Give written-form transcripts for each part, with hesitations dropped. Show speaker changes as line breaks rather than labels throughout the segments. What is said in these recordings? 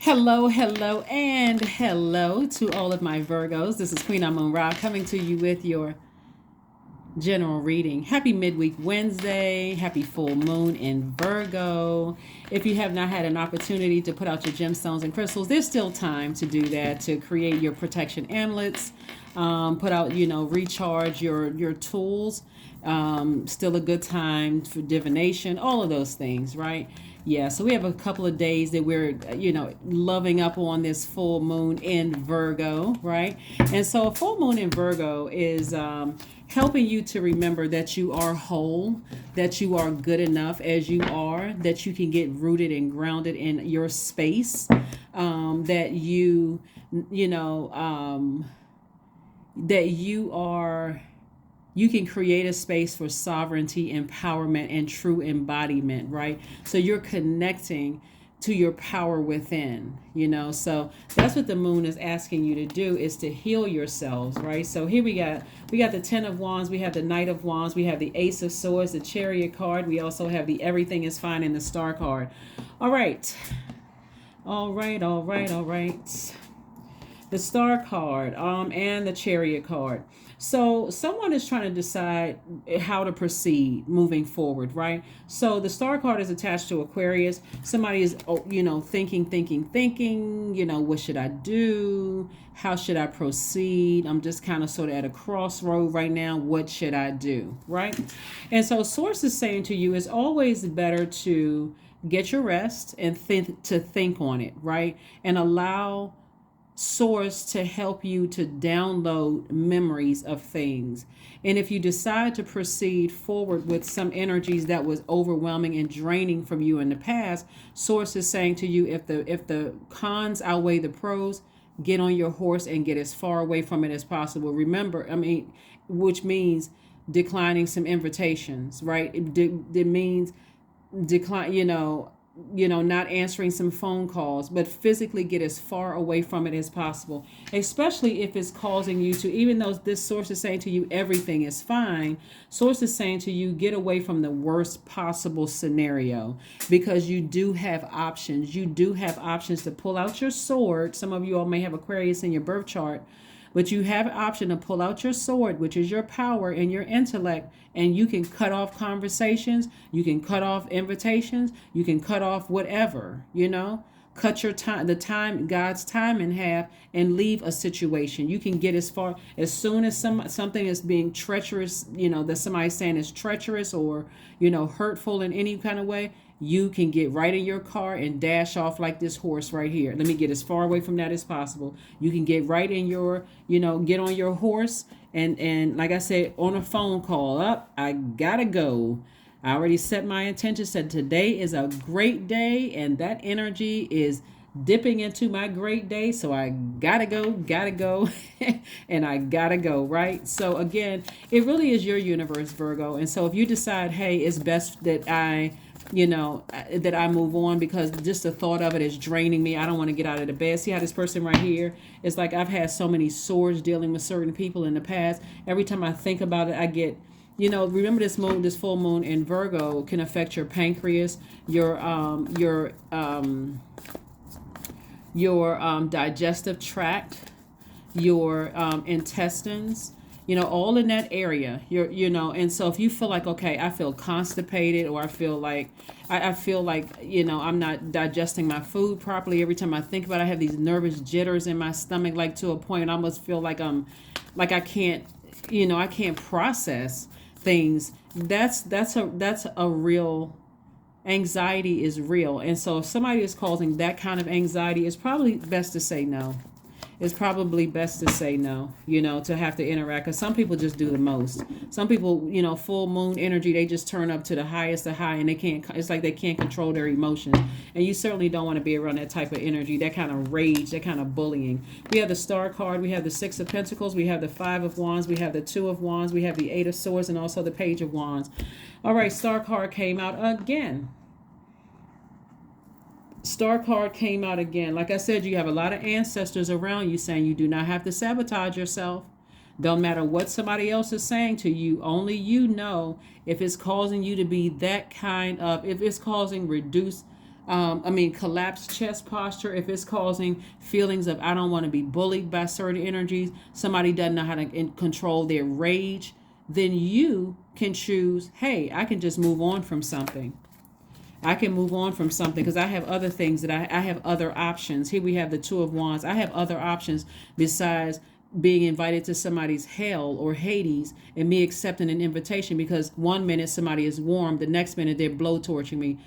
Hello, hello, and hello to all of my Virgos. This is Queen Amun Ra coming to you with your general reading. Happy midweek Wednesday. Happy full moon in Virgo. If you have not had an opportunity to put out your gemstones and crystals, there's still time to do that, to create your protection amulets, put out, recharge your tools. Still a good time for divination, all of those things, right? Yeah, so we have a couple of days that we're, loving up on this full moon in Virgo, right? And so a full moon in Virgo is helping you to remember that you are whole, that you are good enough as you are, that you can get rooted and grounded in your space, that that you can create a space for sovereignty, empowerment, and true embodiment, right? So you're connecting to your power within, so that's what the moon is asking you to do, is to heal yourselves, right? So here we got the 10 of wands, we have the knight of wands, we have the ace of swords, the chariot card, we also have the everything is fine in the star card. All right, the star card and the chariot card. So someone is trying to decide how to proceed moving forward, right? So the star card is attached to Aquarius. Somebody is, thinking, what should I do? How should I proceed? I'm just kind of sort of at a crossroad right now. What should I do, right? And so source is saying to you, it's always better to get your rest and think on it, right? And allow source to help you to download memories of things. And if you decide to proceed forward with some energies that was overwhelming and draining from you in the past, source is saying to you, if the cons outweigh the pros, get on your horse and get as far away from it as possible. Remember, which means declining some invitations, right? It means decline, not answering some phone calls, but physically get as far away from it as possible, especially if it's causing you to, even though this source is saying to you everything is fine, source is saying to you get away from the worst possible scenario, because you do have options. You do have options to pull out your sword. Some of you all may have Aquarius in your birth chart, but you have an option to pull out your sword, which is your power and your intellect, and you can cut off conversations, you can cut off invitations, you can cut off whatever, cut your time, God's time in half, and leave a situation. You can get as soon as something is being treacherous, that somebody's saying is treacherous or, hurtful in any kind of way, you can get right in your car and dash off like this horse right here. Let me get as far away from that as possible. You can get right in your, get on your horse and like I said, on a phone call, I gotta go. I already set my intention, said today is a great day, and that energy is dipping into my great day. So I gotta go, and I gotta go, right? So again, it really is your universe, Virgo. And so if you decide, hey, it's best that I move on because just the thought of it is draining me. I don't want to get out of the bed. See how this person right here is like, I've had so many swords dealing with certain people in the past. Every time I think about it, I get, remember this full moon in Virgo can affect your pancreas, your digestive tract, your intestines, all in that area. And so if you feel like, okay, I feel constipated, or I feel like I'm not digesting my food properly. Every time I think about it, I have these nervous jitters in my stomach, like to a point I almost feel like I can't process things. That's a real anxiety is real. And so if somebody is causing that kind of anxiety, it's probably best to say no. It's probably best to say no, to have to interact. Because some people just do the most. Some people, full moon energy, they just turn up to the highest of high, and it's like they can't control their emotions. And you certainly don't want to be around that type of energy, that kind of rage, that kind of bullying. We have the star card, we have the 6 of pentacles, we have the 5 of wands, we have the 2 of wands, we have the 8 of swords, and also the page of wands. All right, star card came out again. Star card came out again. Like I said, you have a lot of ancestors around you saying you do not have to sabotage yourself. Don't matter what somebody else is saying to you. Only you know if it's causing you to be if it's causing reduced collapsed chest posture, if it's causing feelings of I don't want to be bullied by certain energies, somebody doesn't know how to control their rage, then you can choose, hey, I can just move on from something. I can move on from something because I have other things that I have other options. Here we have the Two of Wands. I have other options besides being invited to somebody's hell or Hades and me accepting an invitation because one minute somebody is warm, the next minute they're blowtorching me.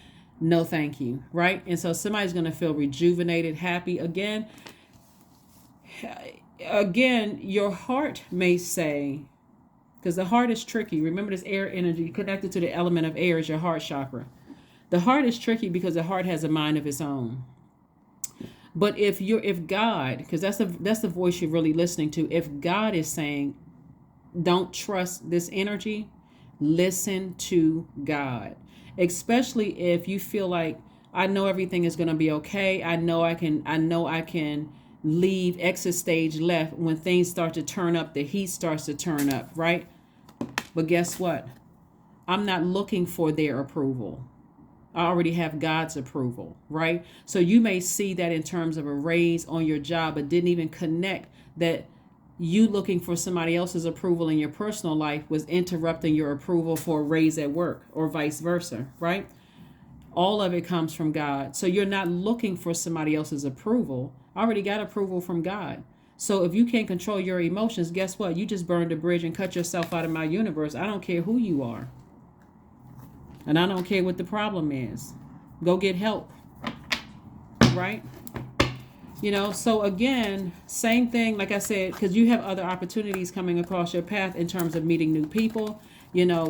No, thank you. Right? And so somebody's going to feel rejuvenated, happy again. Again, your heart may say, because the heart is tricky. Remember, this air energy connected to the element of air is your heart chakra. The heart is tricky because the heart has a mind of its own. But if God, because that's the voice you're really listening to, if God is saying, don't trust this energy, listen to God. Especially if you feel like, I know everything is going to be okay. I know I can leave exit stage left. When things start to turn up, the heat starts to turn up, right? But guess what? I'm not looking for their approval. I already have God's approval, right? So you may see that in terms of a raise on your job, but didn't even connect that you looking for somebody else's approval in your personal life was interrupting your approval for a raise at work or vice versa, right? All of it comes from God. So you're not looking for somebody else's approval. I already got approval from God. So if you can't control your emotions, guess what? You just burned a bridge and cut yourself out of my universe. I don't care who you are. And I don't care what the problem is. Go get help. Right? So again, same thing, like I said, because you have other opportunities coming across your path in terms of meeting new people,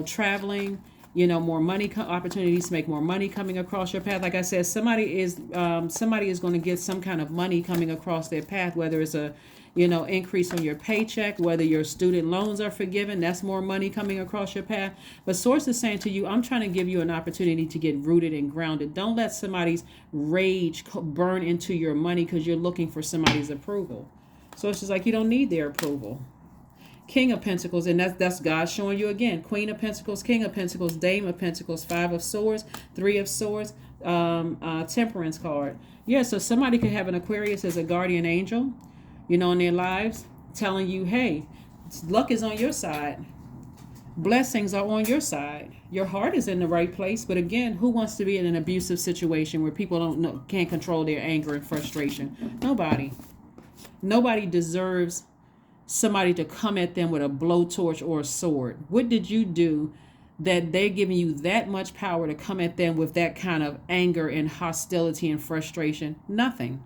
traveling, more money, opportunities to make more money coming across your path. Like I said, somebody is going to get some kind of money coming across their path, whether it's a increase on your paycheck, whether your student loans are forgiven, that's more money coming across your path. But Source is saying to you, I'm trying to give you an opportunity to get rooted and grounded. Don't let somebody's rage burn into your money because you're looking for somebody's approval. So it's just like you don't need their approval. King of Pentacles, and that's God showing you again. Queen of Pentacles, King of Pentacles, Dame of Pentacles, Five of Swords, Three of Swords, Temperance card. Yeah, so somebody could have an Aquarius as a guardian angel, in their lives, telling you, hey, luck is on your side. Blessings are on your side. Your heart is in the right place. But again, who wants to be in an abusive situation where people can't control their anger and frustration? Nobody. Nobody deserves somebody to come at them with a blowtorch or a sword. What did you do that they're giving you that much power to come at them with that kind of anger and hostility and frustration? Nothing.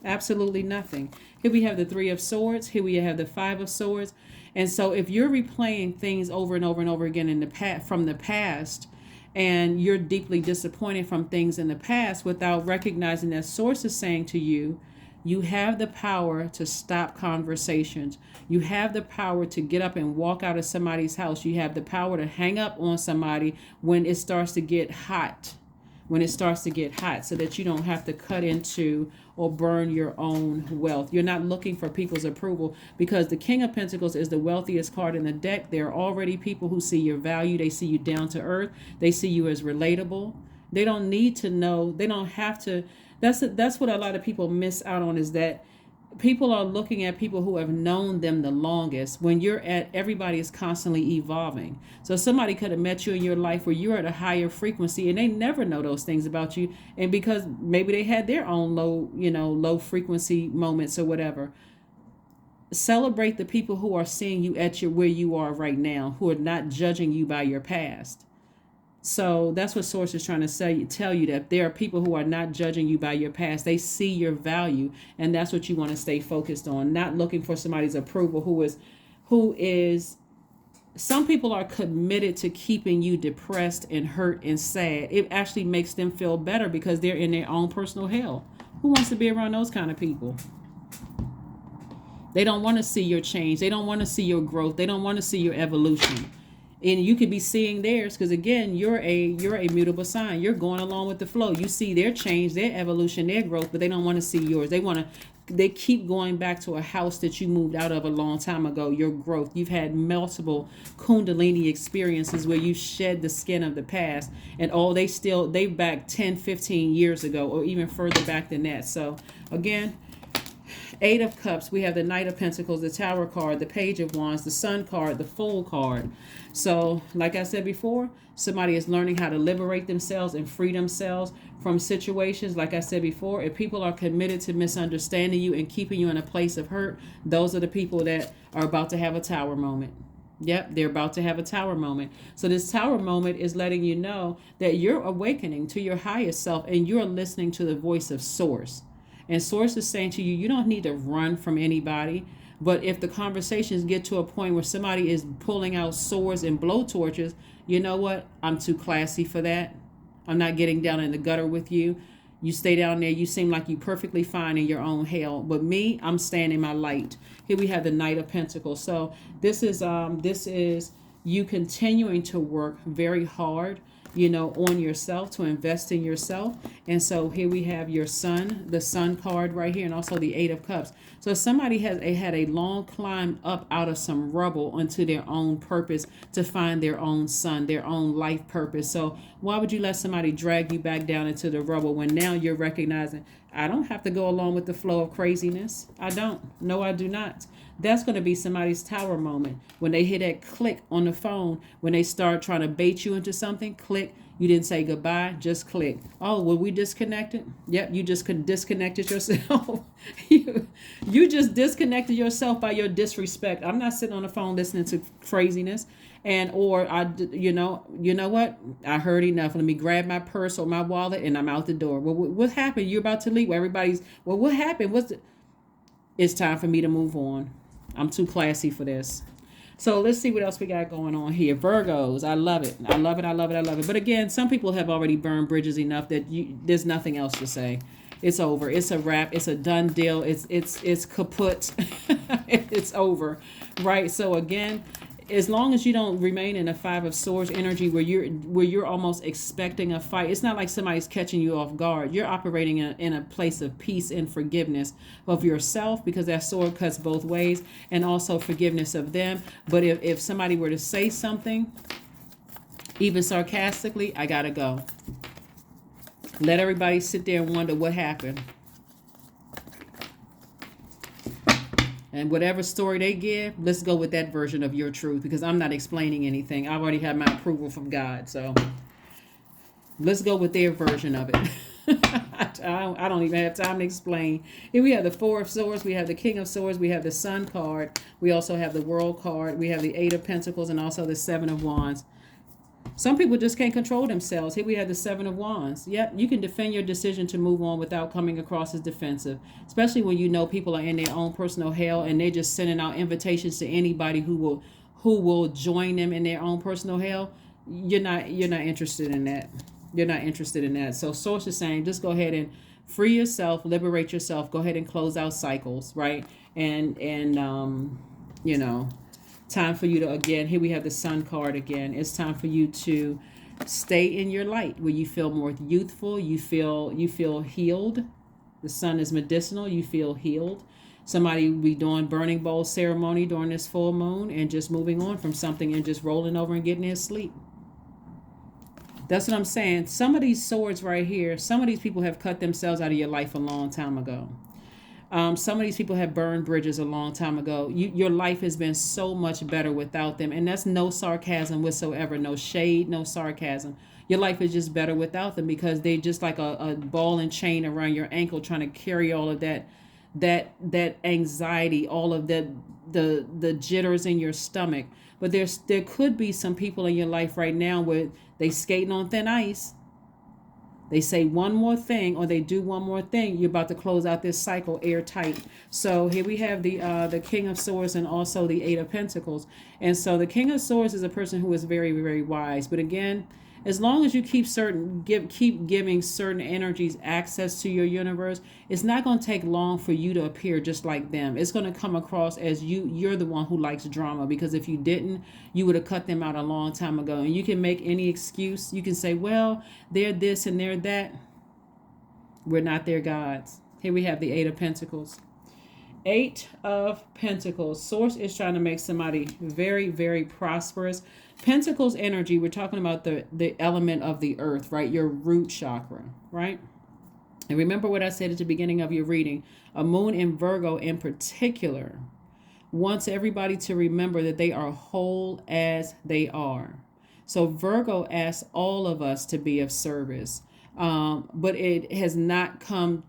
Absolutely nothing. Here we have the Three of Swords. Here we have the Five of Swords. And so if you're replaying things over and over and over again from the past, and you're deeply disappointed from things in the past without recognizing that Source is saying to you, you have the power to stop conversations. You have the power to get up and walk out of somebody's house. You have the power to hang up on somebody when it starts to get hot. So that you don't have to cut into or burn your own wealth. You're not looking for people's approval because the King of Pentacles is the wealthiest card in the deck. There are already people who see your value. They see you down to earth. They see you as relatable. They don't need to know. They don't have to. That's what a lot of people miss out on, is that people are looking at people who have known them the longest. When everybody is constantly evolving. So somebody could have met you in your life where you're at a higher frequency and they never know those things about you. And because maybe they had their own low frequency moments or whatever. Celebrate the people who are seeing you at where you are right now, who are not judging you by your past. So that's what Source is trying to tell you, that there are people who are not judging you by your past. They see your value, and that's what you want to stay focused on, not looking for somebody's approval who is some people are committed to keeping you depressed and hurt and sad. It actually makes them feel better because they're in their own personal hell. Who wants to be around those kind of people? They don't want to see your change. They don't want to see your growth. They don't want to see your evolution. And you could be seeing theirs because, again, you're a mutable sign. You're going along with the flow. You see their change, their evolution, their growth, but they don't want to see yours. They want they keep going back to a house that you moved out of a long time ago. Your growth. You've had multiple Kundalini experiences where you shed the skin of the past, and they back 10, 15 years ago, or even further back than that. So again, Eight of Cups, we have the Knight of Pentacles, the Tower card, the Page of Wands, the Sun card, the Fool card. So, like I said before, somebody is learning how to liberate themselves and free themselves from situations. Like I said before, if people are committed to misunderstanding you and keeping you in a place of hurt, those are the people that are about to have a tower moment. Yep, they're about to have a tower moment. So this tower moment is letting you know that you're awakening to your highest self and you're listening to the voice of Source. And Source is saying to you, you don't need to run from anybody. But if the conversations get to a point where somebody is pulling out swords and blowtorches, you know what? I'm too classy for that. I'm not getting down in the gutter with you. You stay down there. You seem like you're perfectly fine in your own hell. But me, I'm staying in my light. Here we have the Knight of Pentacles. So this is you continuing to work very hard, on yourself, to invest in yourself. And so here we have your Sun, the Sun card right here, and also the Eight of Cups. So somebody had a long climb up out of some rubble onto their own purpose to find their own sun, their own life purpose. So why would you let somebody drag you back down into the rubble when now you're recognizing, I don't have to go along with the flow of craziness. I don't. No, I do not. That's going to be somebody's tower moment. When they hit that click on the phone, when they start trying to bait you into something, click. You didn't say goodbye, just click. Oh, were we disconnected? Yep, you just disconnected yourself. you just disconnected yourself by your disrespect. I'm not sitting on the phone listening to craziness. You know what? I heard enough. Let me grab my purse or my wallet and I'm out the door. Well, what happened? You're about to leave. What happened? It's time for me to move on. I'm too classy for this. So let's see what else we got going on here. Virgos, I love it. I love it. I love it. I love it. But again, some people have already burned bridges enough that there's nothing else to say. It's over. It's a wrap. It's a done deal. It's kaput. It's over, right? So again, as long as you don't remain in a Five of Swords energy where you're almost expecting a fight, it's not like somebody's catching you off guard. You're operating in a place of peace and forgiveness of yourself, because that sword cuts both ways, and also forgiveness of them. But if somebody were to say something, even sarcastically, I gotta go. Let everybody sit there and wonder what happened. And whatever story they give, let's go with that version of your truth, because I'm not explaining anything. I already have my approval from God. So let's go with their version of it. I don't even have time to explain. Here we have the Four of Swords. We have the King of Swords. We have the Sun card. We also have the World card. We have the Eight of Pentacles and also the Seven of Wands. Some people just can't control themselves. Here we have the Seven of Wands. Yep, you can defend your decision to move on without coming across as defensive, especially when you know people are in their own personal hell and they're just sending out invitations to anybody who will join them in their own personal hell. You're not interested in that. You're not interested in that. So Source is saying, just go ahead and free yourself, liberate yourself, go ahead and close out cycles, right? And time for you to, again, here we have the Sun card again. It's time for you to stay in your light, where you feel more youthful, you feel healed. The Sun is medicinal, you feel healed. Somebody will be doing burning bowl ceremony during this full moon and just moving on from something and just rolling over and getting their sleep. That's what I'm saying. Some of these swords right here, some of these people have cut themselves out of your life a long time ago. Some of these people have burned bridges a long time ago. Your life has been so much better without them. And that's no sarcasm whatsoever, no shade, no sarcasm. Your life is just better without them, because they're just like a ball and chain around your ankle, trying to carry all of that anxiety, all of the jitters in your stomach. But there could be some people in your life right now where they skating on thin ice. They say one more thing or they do one more thing, you're about to close out this cycle airtight. So here we have the King of Swords and also the Eight of Pentacles. And so the King of Swords is a person who is very, very wise. But again, as long as you keep giving certain energies access to your universe, it's not going to take long for you to appear just like them. It's going to come across as you're the one who likes drama, because if you didn't, you would have cut them out a long time ago. And you can make any excuse. You can say, well, they're this and they're that. We're not their gods. Here we have the Eight of Pentacles. Eight of Pentacles. Source is trying to make somebody very, very prosperous. Pentacles energy, we're talking about the element of the earth, right? Your root chakra, right? And remember what I said at the beginning of your reading. A moon in Virgo in particular wants everybody to remember that they are whole as they are. So Virgo asks all of us to be of service. But it has not come,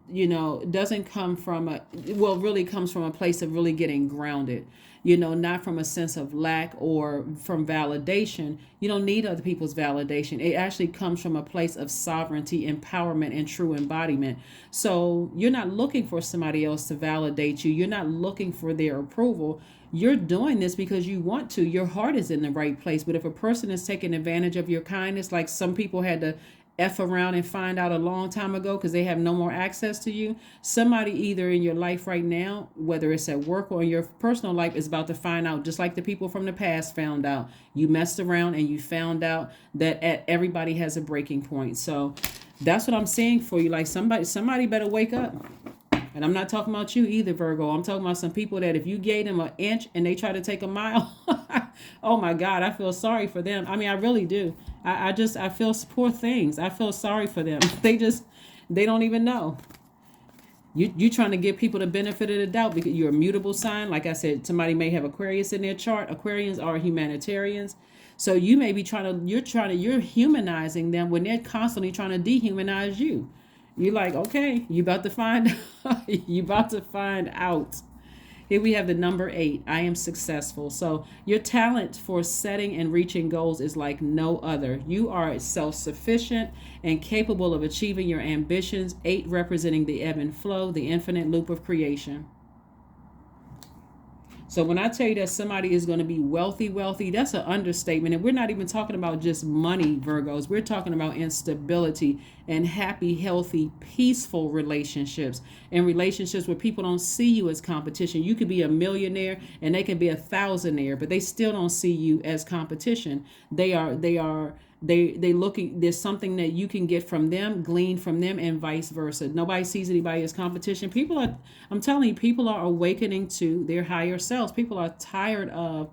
doesn't come from really comes from a place of really getting grounded, not from a sense of lack or from validation. You don't need other people's validation. It actually comes from a place of sovereignty, empowerment, and true embodiment. So you're not looking for somebody else to validate you. You're not looking for their approval. You're doing this because you want to. Your heart is in the right place. But if a person is taking advantage of your kindness, like some people had to F around and find out a long time ago because they have no more access to you. Somebody either in your life right now, whether it's at work or in your personal life, is about to find out, just like the people from the past found out. You messed around and you found out that everybody has a breaking point. So that's what I'm saying for you. Like somebody better wake up. And I'm not talking about you either, Virgo. I'm talking about some people that if you gave them an inch and they try to take a mile, oh my God, I feel sorry for them. I mean, I really do. I feel poor things. I feel sorry for them. They don't even know. You trying to give people the benefit of the doubt because you're a mutable sign. Like I said, somebody may have Aquarius in their chart. Aquarians are humanitarians. So you may be you're humanizing them when they're constantly trying to dehumanize you. You're like, okay, you about to find out. Here we have the number 8. I am successful. So your talent for setting and reaching goals is like no other. You are self-sufficient and capable of achieving your ambitions. 8 representing the ebb and flow, the infinite loop of creation. So when I tell you that somebody is going to be wealthy, that's an understatement. And we're not even talking about just money, Virgos. We're talking about instability and happy, healthy, peaceful relationships, and relationships where people don't see you as competition. You could be a millionaire and they can be a thousandaire, but they still don't see you as competition. They looking, there's something that you can get from them, glean from them, and vice versa. Nobody sees anybody as competition. I'm telling you, people are awakening to their higher selves. People are tired of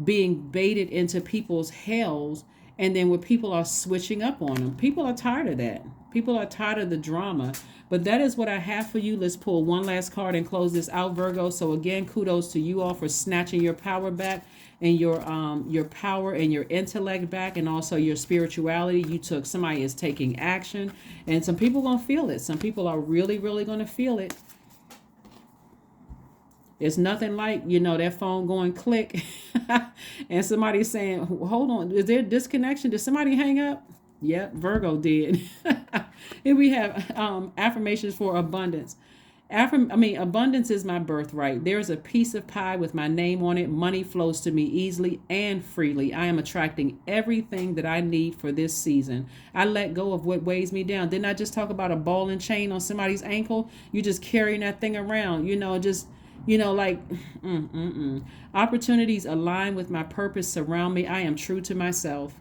being baited into people's hells, and then when people are switching up on them. People are tired of that. People are tired of the drama. But that is what I have for you. Let's pull one last card and close this out, Virgo. So again, kudos to you all for snatching your power back and your power and your intellect back, and also your spirituality. Somebody is taking action, and some people are gonna feel it. Some people are really, really gonna feel it. It's nothing like, that phone going click and somebody saying, hold on, is there a disconnection? Did somebody hang up? Yep, Virgo did. Here we have affirmations for abundance. Abundance is my birthright. There's a piece of pie with my name on it. Money flows to me easily and freely. I am attracting everything that I need for this season. I let go of what weighs me down. Didn't I just talk about a ball and chain on somebody's ankle? You just carrying that thing around, Opportunities align with my purpose surround me. I am true to myself.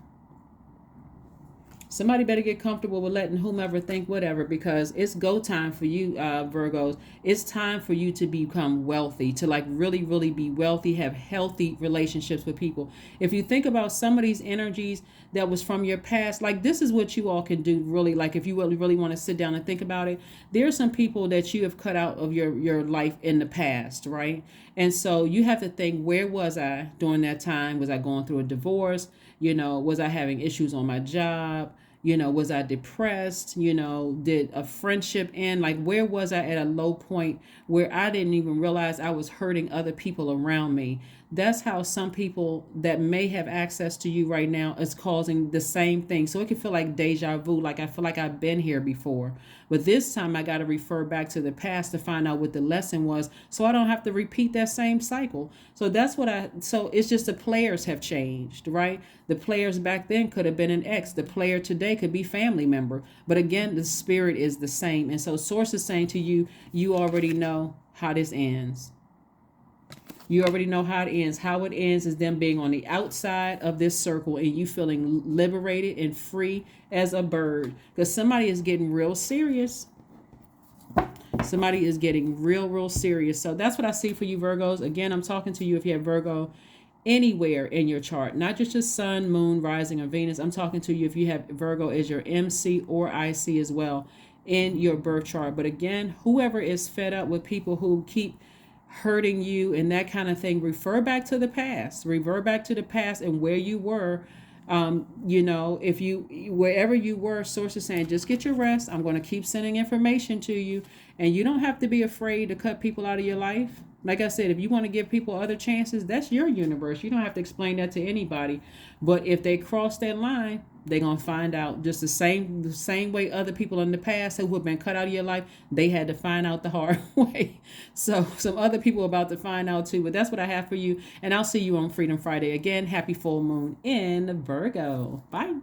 Somebody better get comfortable with letting whomever think whatever, because it's go time for you, Virgos. It's time for you to become wealthy, to really, really be wealthy, have healthy relationships with people. If you think about some of these energies that was from your past, this is what you all can do, really. If you really, really want to sit down and think about it, there are some people that you have cut out of your life in the past, right? And so you have to think, where was I during that time? Was I going through a divorce? Was I having issues on my job? Was I depressed? Did a friendship end? Where was I at a low point where I didn't even realize I was hurting other people around me? That's how some people that may have access to you right now is causing the same thing. So it can feel like deja vu, I feel like I've been here before. But this time I got to refer back to the past to find out what the lesson was, so I don't have to repeat that same cycle. So so it's just the players have changed, right? The players back then could have been an ex. The player today could be family member. But again, the spirit is the same. And so Source is saying to you, you already know how this ends. You already know how it ends. How it ends is them being on the outside of this circle and you feeling liberated and free as a bird. Because somebody is getting real serious. Somebody is getting real serious. So that's what I see for you, Virgos. Again, I'm talking to you if you have Virgo anywhere in your chart, not just your sun, moon, rising, or Venus. I'm talking to you if you have Virgo as your MC or IC as well in your birth chart. But again, whoever is fed up with people who keep hurting you and that kind of thing, refer back to the past. Revert back to the past and where you were. If you, wherever you were, source is saying, just get your rest. I'm going to keep sending information to you. And you don't have to be afraid to cut people out of your life. Like I said, if you want to give people other chances, that's your universe. You don't have to explain that to anybody. But if they cross that line, they're going to find out just the same way other people in the past who have been cut out of your life, they had to find out the hard way. So some other people are about to find out too. But that's what I have for you. And I'll see you on Freedom Friday. Again, happy full moon in Virgo. Bye.